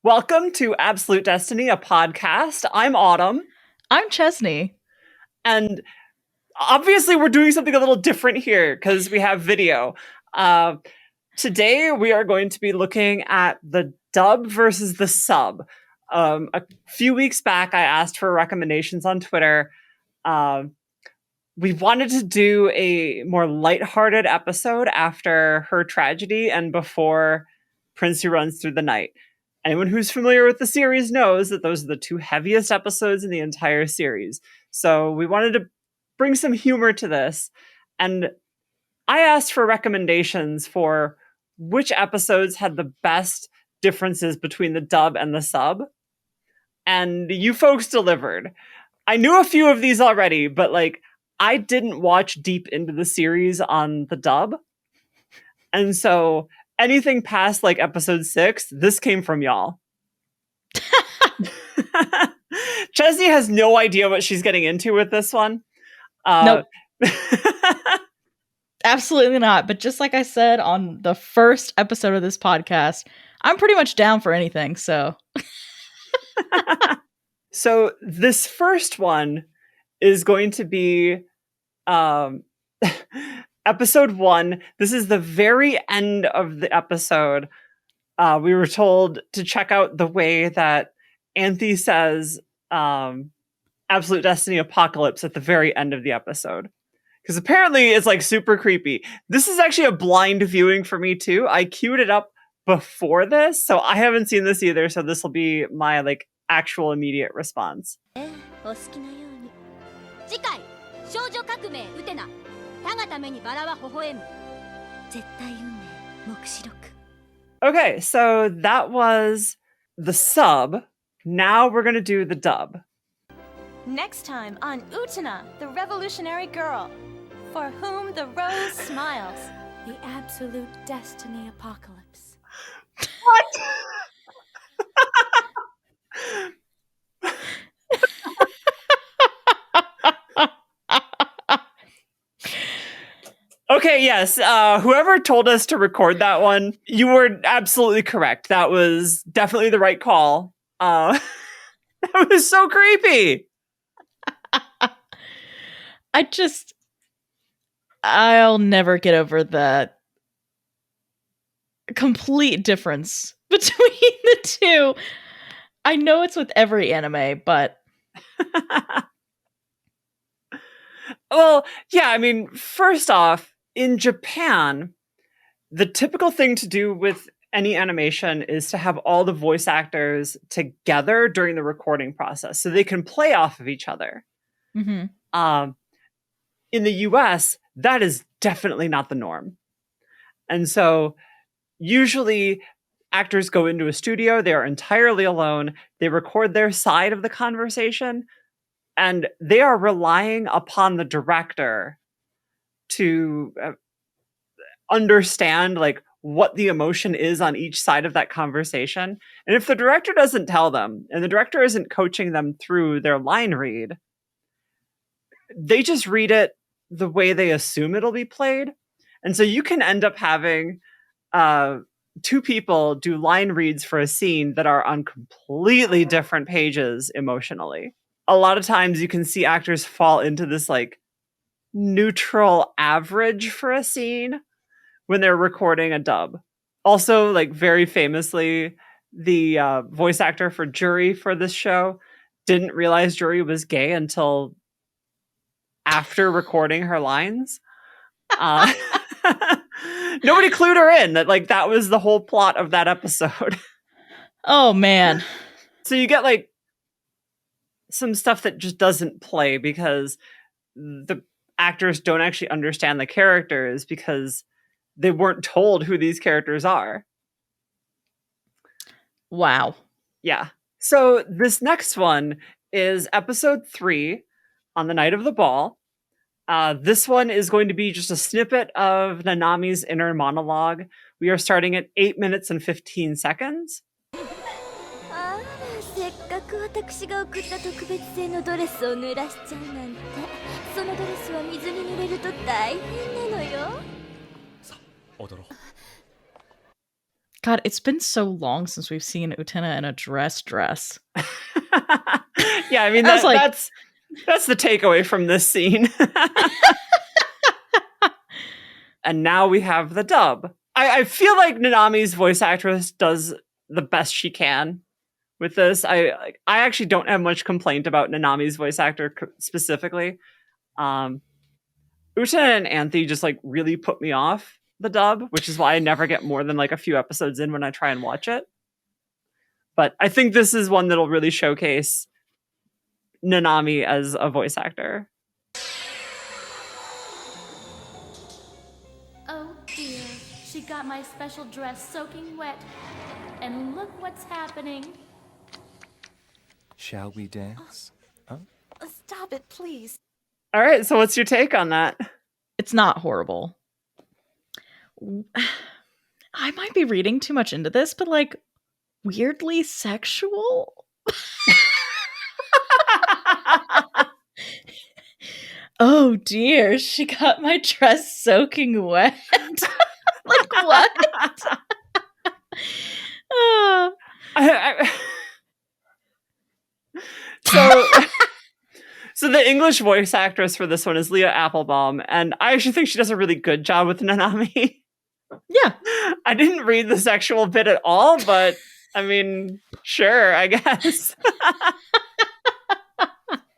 Welcome to Absolute Destiny, a podcast. I'm Autumn. I'm Chesney. And obviously we're doing something a little different here because we have video. Today we are going to be looking at the dub versus the sub. A few weeks back, I asked for recommendations on Twitter. We wanted to do a more lighthearted episode after her tragedy and before Prince Who Runs Through the Night. Anyone who's familiar with the series knows that those are the two heaviest episodes in the entire series. So we wanted to bring some humor to this. And I asked for recommendations for which episodes had the best differences between the dub and the sub. And you folks delivered. I knew a few of these already, but I didn't watch deep into the series on the dub. And so anything past episode 6, this came from y'all. Chesney has no idea what she's getting into with this one. Nope. Absolutely not. But just like I said on the first episode of this podcast, I'm pretty much down for anything. So this first one is going to be episode 1. This is the very end of the episode. We were told to check out the way that Anthe says Absolute Destiny Apocalypse at the very end of the episode. Because apparently it's super creepy. This is actually a blind viewing for me too. I queued it up before this, so I haven't seen this either, so this will be my actual immediate response. Okay, so that was the sub. Now we're going to do the dub. Next time on Utena, the Revolutionary Girl, for whom the rose smiles. The Absolute Destiny Apocalypse. What? Okay, yes. Whoever told us to record that one, you were absolutely correct. That was definitely the right call. That was so creepy. I'll never get over the complete difference between the two. I know it's with every anime, but well, yeah, I mean, first off, in Japan, the typical thing to do with any animation is to have all the voice actors together during the recording process so they can play off of each other. Mm-hmm. In the US, that is definitely not the norm. And so usually actors go into a studio, they are entirely alone, they record their side of the conversation, and they are relying upon the director to understand what the emotion is on each side of that conversation. And if the director doesn't tell them, and the director isn't coaching them through their line read, they just read it the way they assume it'll be played. And so you can end up having two people do line reads for a scene that are on completely different pages emotionally. A lot of times you can see actors fall into this neutral average for a scene when they're recording a dub. Also, very famously, the voice actor for Jury for this show didn't realize Jury was gay until after recording her lines. Nobody clued her in that that was the whole plot of that episode. Oh man. So you get some stuff that just doesn't play because the actors don't actually understand the characters because they weren't told who these characters are. Wow. Yeah. So this next one is episode 3 on the night of the ball. This one is going to be just a snippet of Nanami's inner monologue. We are starting at 8 minutes and 15 seconds. せっかく私が送った特別製のドレスを濡らしちゃうなんて。そのドレスは水に濡れると大変なのよ。さあ、踊ろう。God, it's been so long since we've seen Utena in a dress. Yeah, I mean, I was like- that's the takeaway from this scene. And now we have the dub. I feel like Nanami's voice actress does the best she can with this. I actually don't have much complaint about Nanami's voice actor specifically. Utena and Anthe just like really put me off the dub, which is why I never get more than like a few episodes in when I try and watch it. But I think this is one that'll really showcase Nanami as a voice actor. Oh dear, she got my special dress soaking wet. And look what's happening. Shall we dance? Stop it, please. All right, so what's your take on that? It's not horrible. I might be reading too much into this, but like weirdly sexual. Oh dear, she got my dress soaking wet. Like what? So the English voice actress for this one is Leah Applebaum, and I actually think she does a really good job with Nanami. Yeah. I didn't read the sexual bit at all, but I mean, sure, I guess.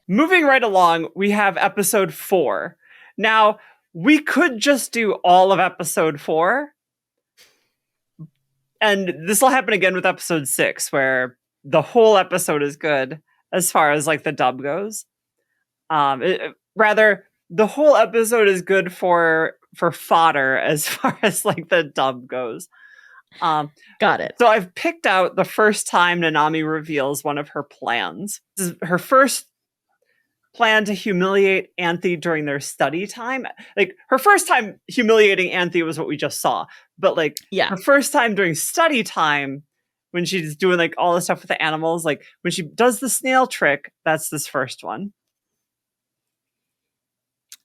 Moving right along, we have episode 4. Now, we could just do all of episode 4. And this will happen again with episode 6, where the whole episode is good as far as like the dub goes. Rather, the whole episode is good for fodder as far as like the dub goes. Got it. So I've picked out the first time Nanami reveals one of her plans. This is her first plan to humiliate Anthe during their study time. Like her first time humiliating Anthe was what we just saw, but like her first time during study time, when she's doing like all the stuff with the animals, like when she does the snail trick, that's this first one.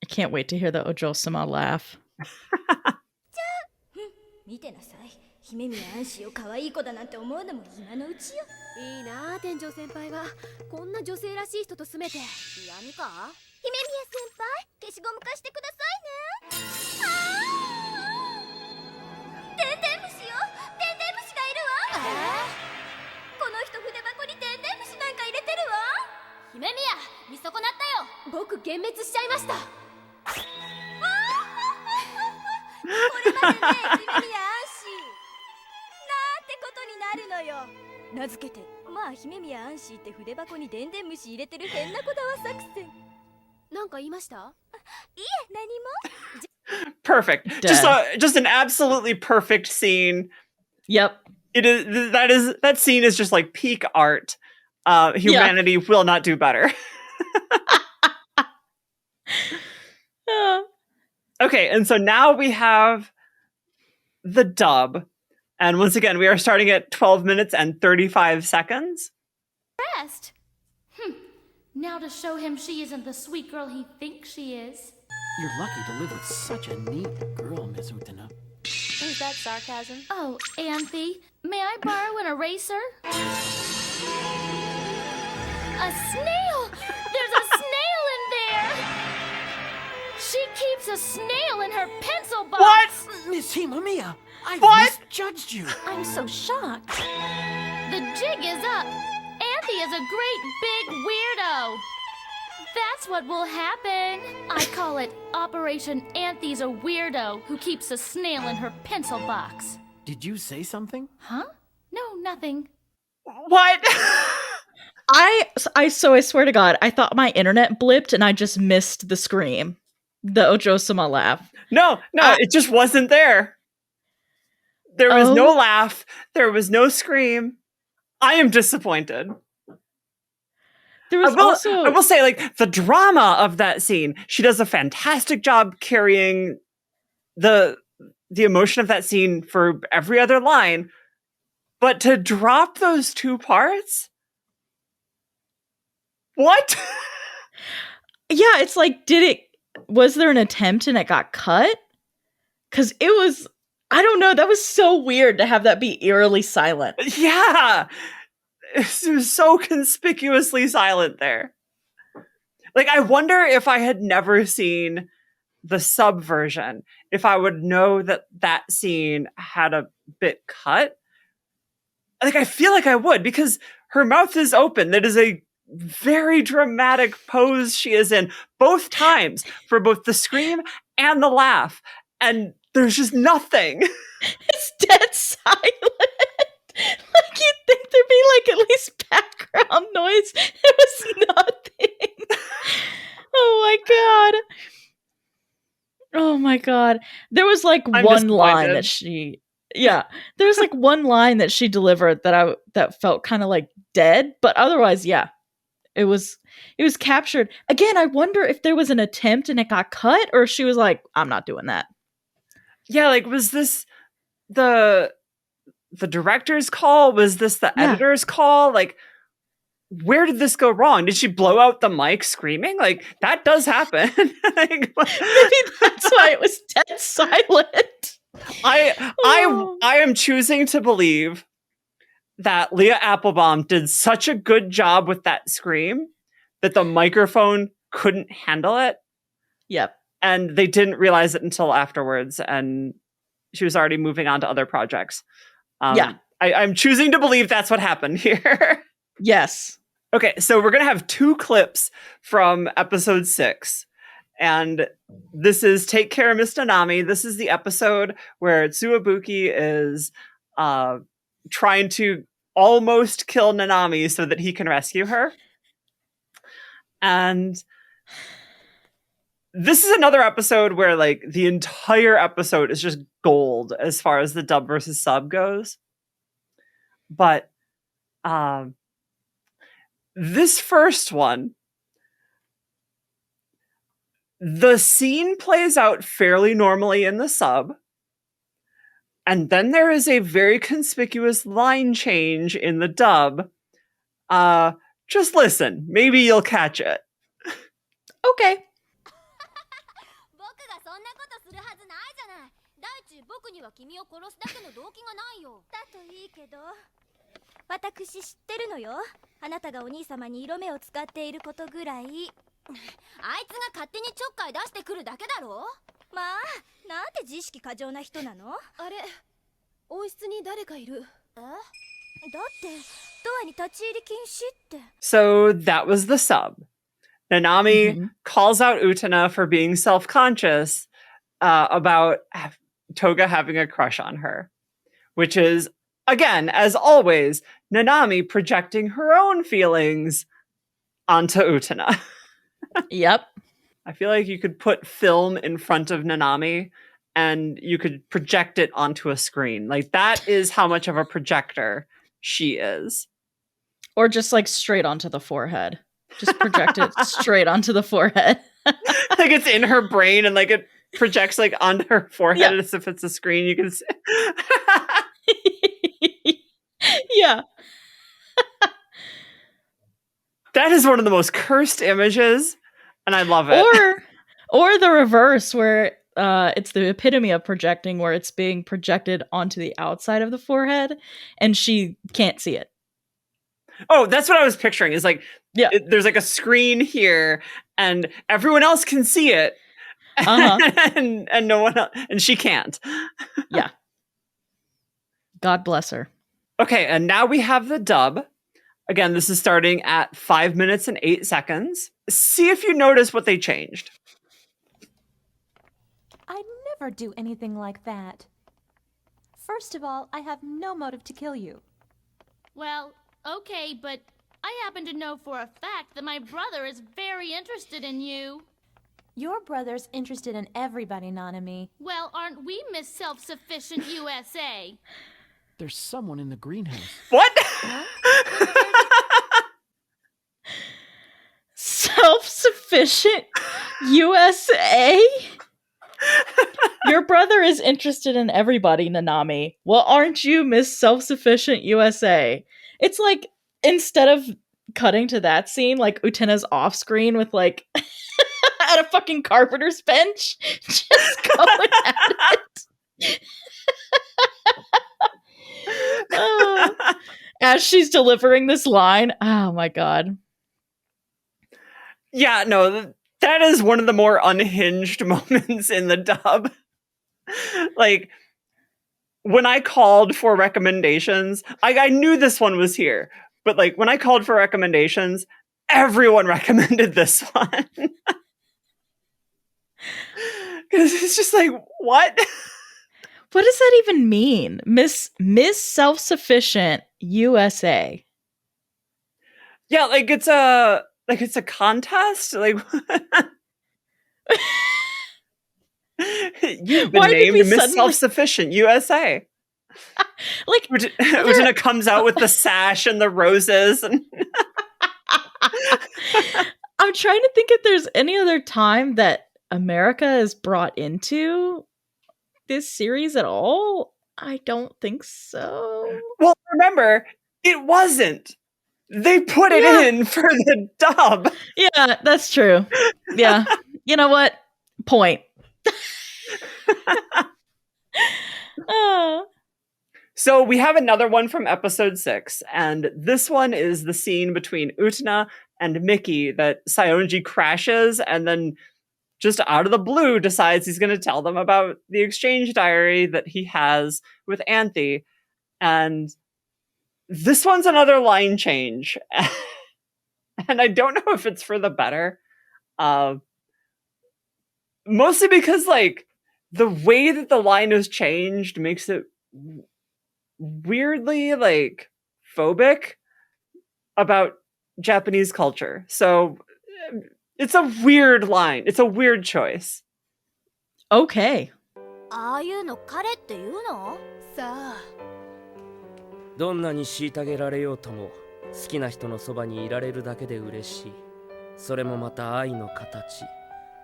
I can't wait to hear the Ojo-sama laugh. 見てなさい。姫宮アンシーを可愛い子だなんて思うのも今のうちよ。いいなあ、天井先輩はこんな女性らしい人と住めて。嫌味か？姫宮先輩、消しゴム貸してくださいね。でんでん虫よ。でんでん虫がいるわ。この人筆箱にでんでん虫なんか入れてるわ。姫宮、見損なったよ。僕幻滅しちゃいました。これまでね、姫宮アンシー。なんてことになるのよ。名付けて、まあ姫宮アンシーって筆箱にでんでん虫入れてる変なこだわ作戦。なんか言いました？いえ、何も。 Perfect. Just an absolutely perfect scene. Yep. That scene is just like peak art. Humanity will not do better. Okay, and so now we have the dub. And once again, we are starting at 12 minutes and 35 seconds. Rest. Now to show him she isn't the sweet girl he thinks she is. You're lucky to live with such a neat girl, Miss Utena. Is that sarcasm? Oh, Anthe, may I borrow an eraser? A snail! There's a snail in there! She keeps a snail in her pencil box! What? Miss Himamiya, I've misjudged you. I'm so shocked. The jig is up! Anthe is a great big weirdo! That's what will happen. I call it Operation Anthe's a Weirdo Who Keeps a Snail in Her Pencil Box. Did you say something? Huh? No, nothing. What? I swear to God, I thought my internet blipped and I just missed the scream. The Ojo-sama laugh. No, it just wasn't there. There was no laugh. There was no scream. I am disappointed. There was I will say, like, the drama of that scene, she does a fantastic job carrying the emotion of that scene for every other line. But to drop those two parts? What? Yeah, it's like, was there an attempt and it got cut? Because it was I don't know. That was so weird to have that be eerily silent. Yeah. It was so conspicuously silent there. Like, I wonder if I had never seen the sub version, if I would know that that scene had a bit cut. Like, I feel like I would, because her mouth is open. That is a very dramatic pose she is in both times, for both the scream and the laugh. And there's just nothing. It's dead silent. Like, you'd think there'd be like at least background noise. It was nothing. Oh my god. Oh my god. There was like I'm one line disappointed. that she there was like one line that she delivered that felt kind of like dead, but otherwise, yeah. It was captured. Again, I wonder if there was an attempt and it got cut, or she was like, I'm not doing that. Yeah, like, was this the director's call? Was this the Yeah. editor's call? Like, where did this go wrong? Did she blow out the mic screaming? Like, that does happen. Like, Maybe that's why it was dead silent. Oh. I am choosing to believe that Leah Applebaum did such a good job with that scream that the microphone couldn't handle it. Yep. And they didn't realize it until afterwards, and she was already moving on to other projects. Yeah. I'm choosing to believe that's what happened here. Yes. Okay, so we're going to have 2 clips from episode 6. And this is Take Care, Miss Nanami. This is the episode where Tsuwabuki is trying to almost kill Nanami so that he can rescue her. And this is another episode where, like, the entire episode is just gold as far as the dub versus sub goes. But this first one, the scene plays out fairly normally in the sub, and then there is a very conspicuous line change in the dub. Just listen, maybe you'll catch it. Okay. 僕がそんなことするはずないじゃない。大地、僕には君を殺すだけの動機がないよ。だといいけど、私知ってるのよ。あなたがお兄様に色目を使っていることぐらい。あいつが勝手にちょっかい出してくるだけだろ。まあ、なんて自意識過剰な人なの？あれ、温室に誰かいる。だってドアに立ち入り禁止って。 So that was the sub. Nanami calls out Utena for being self-conscious about Toga having a crush on her, which is, again, as always, Nanami projecting her own feelings onto Utena. Yep. I feel like you could put film in front of Nanami and you could project it onto a screen. Like, that is how much of a projector she is. Or just like straight onto the forehead. Just project it straight onto the forehead. Like, it's in her brain and like it projects like onto her forehead as if it's a screen. You can see. Yeah. That is one of the most cursed images, and I love it. Or the reverse, where it's the epitome of projecting, where it's being projected onto the outside of the forehead and she can't see it. Oh, that's what I was picturing. Is like, there's like a screen here, and everyone else can see it, and no one else, and she can't. Yeah. God bless her. Okay, and now we have the dub. Again, this is starting at 5 minutes and 8 seconds. See if you notice what they changed. I'd never do anything like that. First of all, I have no motive to kill you. Well, okay, but I happen to know for a fact that my brother is very interested in you. Your brother's interested in everybody, Nanami. Well, aren't we Miss Self-Sufficient USA? There's someone in the greenhouse. What? Self-sufficient USA? Your brother is interested in everybody, Nanami. Well, aren't you Miss Self-Sufficient USA? It's like, instead of cutting to that scene, like Utena's off screen with like at a fucking carpenter's bench, just going at it. As she's delivering this line, oh my god. Yeah, no, that is one of the more unhinged moments in the dub. Like, when I called for recommendations, I knew this one was here, but like when I called for recommendations, everyone recommended this one. Because it's just like, what? What does that even mean? Miss Self-Sufficient USA. Yeah, like it's a contest. Like you've been Why did we named Miss suddenly- Self-Sufficient USA. Like Utena comes out with the sash and the roses. And I'm trying to think if there's any other time that America is brought into this series at all. I don't think so. well, remember, it wasn't. They put it in for the dub. Yeah, that's true. Yeah. You know what? Point. So we have another one from episode 6, and this one is the scene between Utena and Mickey that Saionji crashes and then just out of the blue decides he's going to tell them about the exchange diary that he has with Anthe. And this one's another line change. And I don't know if it's for the better. Mostly because, like, the way that the line is changed makes it weirdly, like, phobic about Japanese culture. So it's a weird line. It's a weird choice. Okay. ああいうの彼って言うの？さあ。どんなに虐げられようとも好きな人のそばにいられるだけで嬉しい。それもまた愛の形。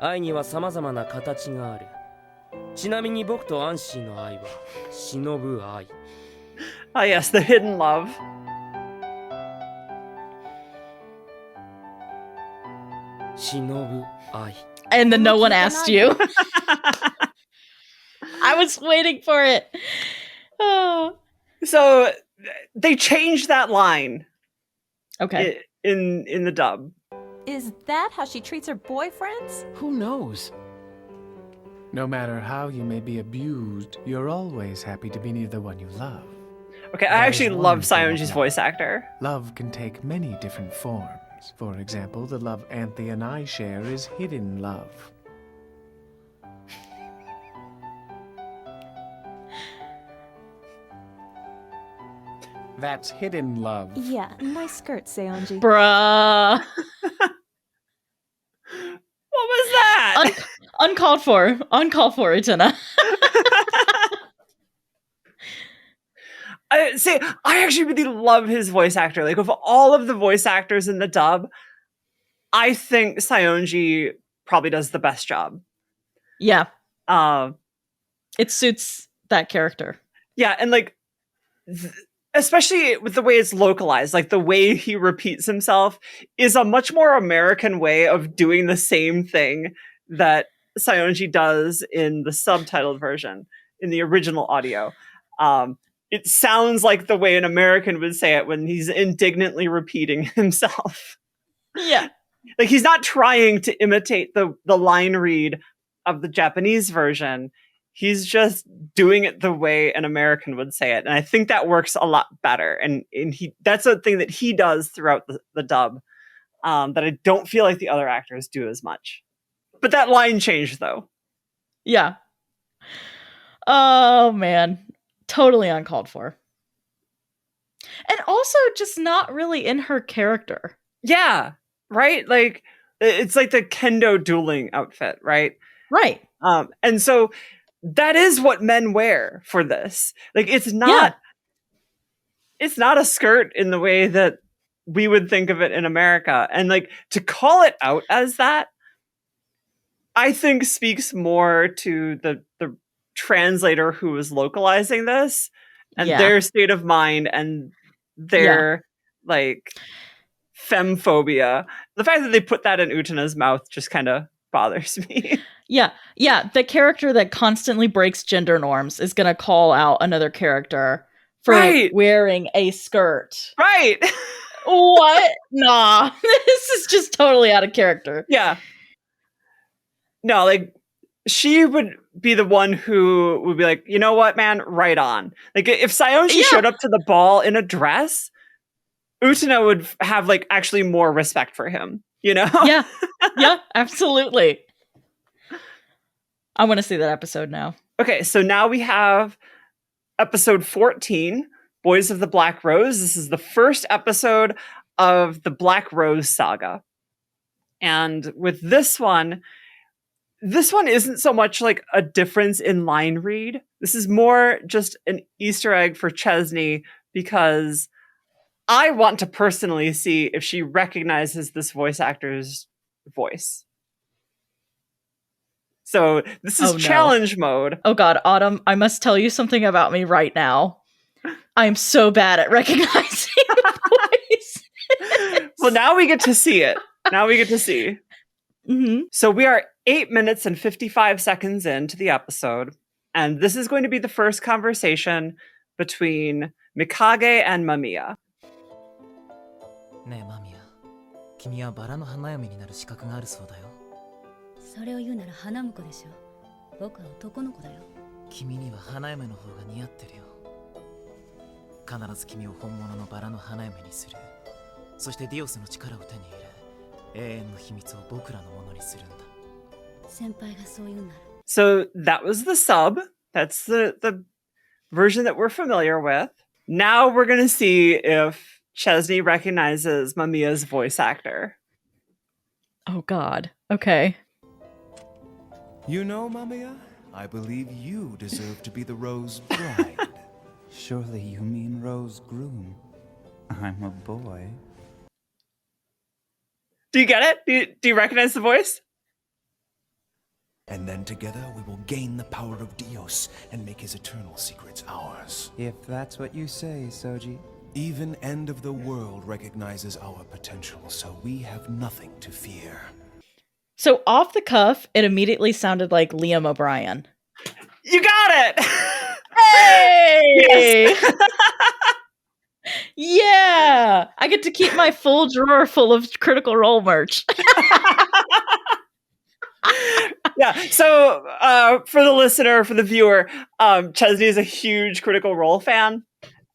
愛には様々な形がある。ちなみに僕とアンシーの愛は忍ぶ愛。Ah, yes, the hidden love. And then no one asked you. I was waiting for it. Oh. So they changed that line. Okay. In the dub. Is that how she treats her boyfriends? Who knows? No matter how you may be abused, you're always happy to be near the one you love. Okay, I actually love Saionji's voice actor. Love can take many different forms. For example, the love Anthe and I share is hidden love. That's hidden love. Yeah, nice skirt, Saionji. Bruh. What was that? Uncalled for. Uncalled for, Utena. I actually really love his voice actor. Like, of all of the voice actors in the dub, I think Saionji probably does the best job. Yeah. It suits that character. Yeah, and like, especially with the way it's localized, like the way he repeats himself is a much more American way of doing the same thing that Saionji does in the subtitled version, in the original audio. It sounds like the way an American would say it when he's indignantly repeating himself. Yeah. Like, he's not trying to imitate the line read of the Japanese version. He's just doing it the way an American would say it. And I think that works a lot better. And that's a thing that he does throughout the dub that I don't feel like the other actors do as much. But that line changed, though. Yeah. Oh, man. Totally uncalled for. And also just not really in her character. Yeah, right? Like, it's like the kendo dueling outfit, right? Right. And so that is what men wear for this. Like, it's not a skirt in the way that we would think of it in America. And like, to call it out as that, I think speaks more to the translator who was localizing this and their state of mind and their like femphobia. The fact that they put that in Utena's mouth just kind of bothers me. Yeah. The character that constantly breaks gender norms is going to call out another character for wearing a skirt. Right. What? Nah. This is just totally out of character. Yeah. No, like, she would be the one who would be like, you know what, man, right on. Like, if Saionji showed up to the ball in a dress, Utena would have, like, actually more respect for him, you know? Yeah, absolutely. I want to see that episode now. Okay, so now we have episode 14, Boys of the Black Rose. This is the first episode of the Black Rose saga. And with this one isn't so much like a difference in line read. This is more just an Easter egg for Chesney because I want to personally see if she recognizes this voice actor's voice. So this is challenge mode. Oh God, Autumn, I must tell you something about me right now. I'm so bad at recognizing the voice. Well, now we get to see it. Mm-hmm. So we are 8 minutes and 55 seconds into the episode, and this is going to be the first conversation between Mikage and Mamiya. ねえマミヤ、君はバラの花嫁になる資格があるそうだよ。それを言うなら花婿でしょ。僕は男の子だよ。君には花嫁の方が似合ってるよ。必ず君を本物のバラの花嫁にする。そしてディオスの力を手に入れ、永遠の秘密を僕らのものにするんだ。先輩がそう言うなら。So that was the sub. That's the version that we're familiar with. Now we're going to see if Chesney recognizes Mamiya's voice actor. Oh God. Okay. You know, Mamiya, I believe you deserve to be the Rose Bride. Surely you mean Rose Groom. I'm a boy. Do you get it? Do you recognize the voice? And then together we will gain the power of Dios and make his eternal secrets ours. If that's what you say, Soji. Even End of the World recognizes our potential, so we have nothing to fear. So off the cuff, it immediately sounded like Liam O'Brien. You got it! Hey! Yes. Yeah! I get to keep my full drawer full of Critical Role merch. Yeah, so for the listener, for the viewer, Chesney is a huge Critical Role fan.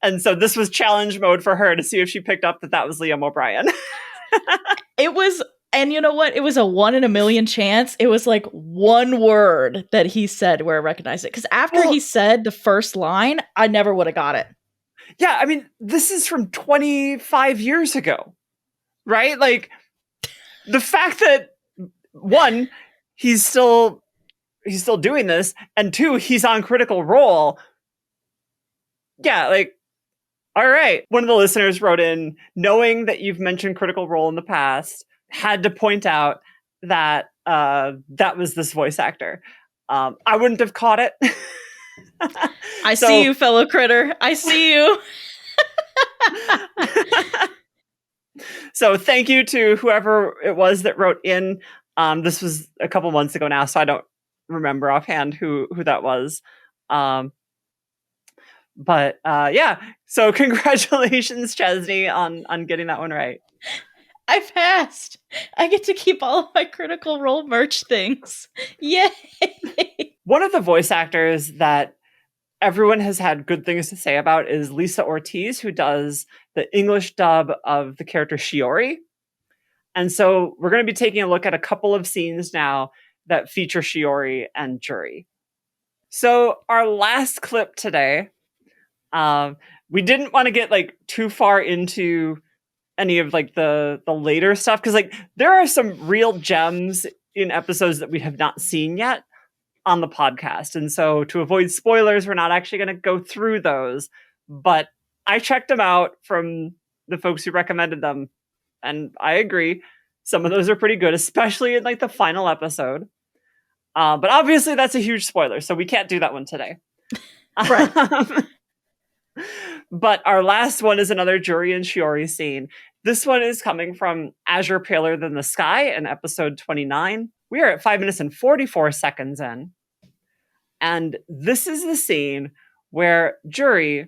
And so this was challenge mode for her to see if she picked up that was Liam O'Brien. It was, and you know what? It was a 1 in a million chance. It was like one word that he said where I recognized it. Because after he said the first line, I never would have got it. Yeah, I mean, this is from 25 years ago, right? Like, the fact that, one, he's still doing this, and two, he's on Critical Role. Yeah, like, all right. One of the listeners wrote in, knowing that you've mentioned Critical Role in the past, had to point out that that was this voice actor. I wouldn't have caught it. I see you, fellow critter. I see you. So thank you to whoever it was that wrote in. This was a couple months ago now, so I don't remember offhand who that was. But yeah, so congratulations, Chesney, on getting that one right. I passed. I get to keep all of my Critical Role merch things. Yay! One of the voice actors that everyone has had good things to say about is Lisa Ortiz, who does the English dub of the character Shiori. And so we're going to be taking a look at a couple of scenes now that feature Shiori and Juri. So our last clip today, we didn't want to get like too far into any of like the later stuff, because like there are some real gems in episodes that we have not seen yet on the podcast. And so to avoid spoilers, we're not actually going to go through those, but I checked them out from the folks who recommended them. And I agree. Some of those are pretty good, especially in like the final episode. But obviously that's a huge spoiler, so we can't do that one today. Right. But our last one is another Juri and Shiori scene. This one is coming from Azure Paler Than the Sky in episode 29. We are at 5 minutes and 44 seconds in. And this is the scene where Juri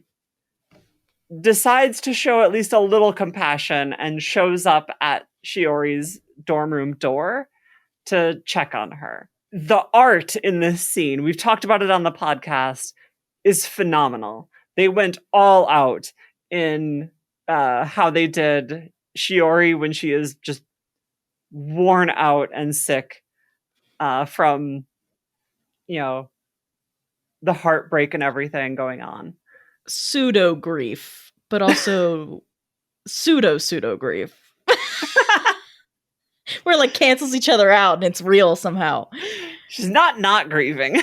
decides to show at least a little compassion and shows up at Shiori's dorm room door to check on her. The art in this scene, we've talked about it on the podcast, is phenomenal. They went all out in how they did Shiori when she is just worn out and sick from, the heartbreak and everything going on. Pseudo grief, but also pseudo grief. Where like cancels each other out and it's real somehow. She's not grieving.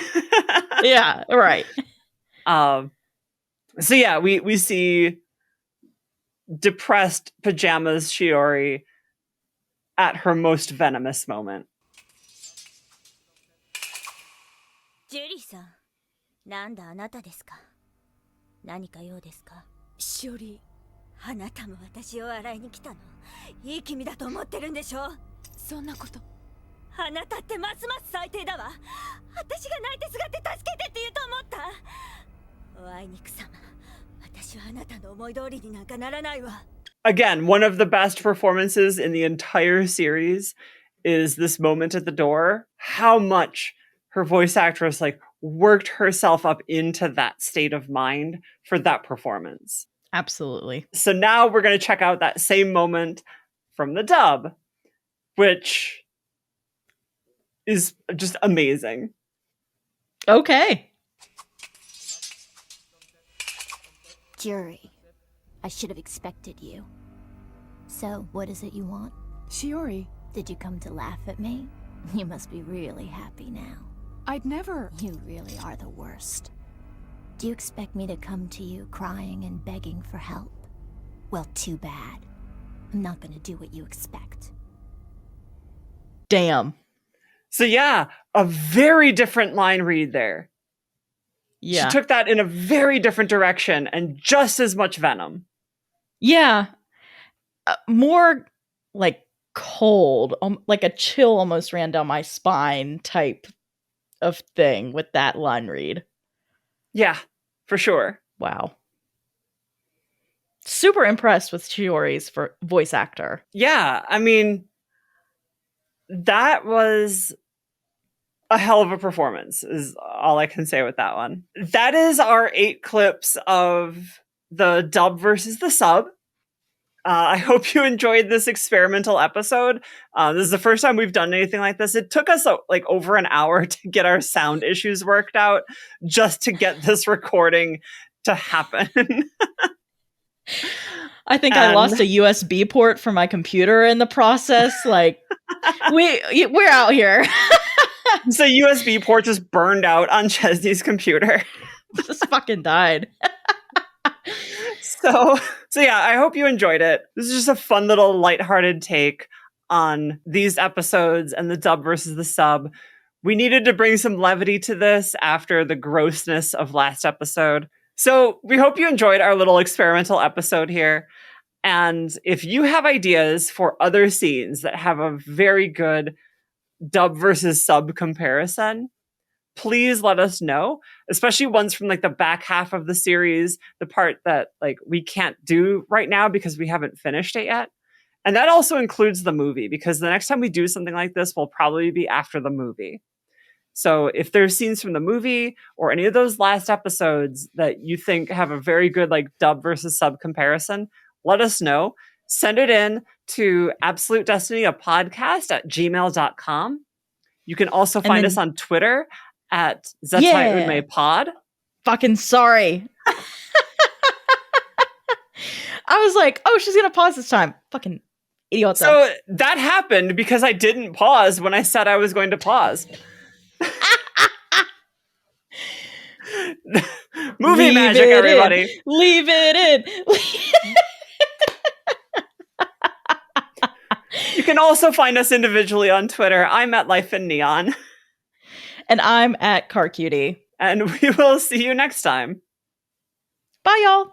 Yeah, right. So yeah, we see depressed pajamas Shiori at her most venomous moment. ジュリーさん、なんだあなたですか。何か用ですか。しおり、あなたも私を洗いに来たの。いい君だと思ってるんでしょ。そんなこと。あなたってますます最低だわ。私が泣いてすがって助けてって言うと思った。おあいにくさま、私はあなたの思い通りになんかならないわ。Again, one of the best performances in the entire series is this moment at the door. How much her voice actress worked herself up into that state of mind for that performance. Absolutely. So now we're going to check out that same moment from the dub, which is just amazing. Okay. Juri, I should have expected you. So, what is it you want? Shiori. Did you come to laugh at me? You must be really happy now. I'd never... You really are the worst. Do you expect me to come to you crying and begging for help? Well, too bad. I'm not gonna do what you expect. Damn. So yeah, a very different line read there. Yeah. She took that in a very different direction and just as much venom. Yeah. More like cold, like a chill almost ran down my spine type of thing with that line read. Yeah, for sure. Wow. Super impressed with Shiori's voice actor. Yeah, I mean, that was a hell of a performance, is all I can say with that one. That is our 8 clips of the dub versus the sub. I hope you enjoyed this experimental episode. This is the first time we've done anything like this. It took us over an hour to get our sound issues worked out just to get this recording to happen. I think I lost a USB port for my computer in the process. We're out here. So USB port just burned out on Chesney's computer. Just fucking died. So yeah, I hope you enjoyed it. This is just a fun little lighthearted take on these episodes and the dub versus the sub. We needed to bring some levity to this after the grossness of last episode. So we hope you enjoyed our little experimental episode here. And if you have ideas for other scenes that have a very good dub versus sub comparison, please let us know, especially ones from the back half of the series, the part that we can't do right now because we haven't finished it yet. And that also includes the movie, because the next time we do something like this will probably be after the movie. So if there's scenes from the movie or any of those last episodes that you think have a very good dub versus sub comparison, let us know. Send it in to Absolute Destiny, a podcast at gmail.com. You can also find us on Twitter at Zetai Unme Pod. Fucking sorry. I was like, oh, she's gonna pause this time. Fucking idiot. So that happened because I didn't pause when I said I was going to pause. Movie Leave magic, everybody. Leave it in. You can also find us individually on Twitter. I'm at Life in Neon. And I'm at Car Cutie. And we will see you next time. Bye, y'all.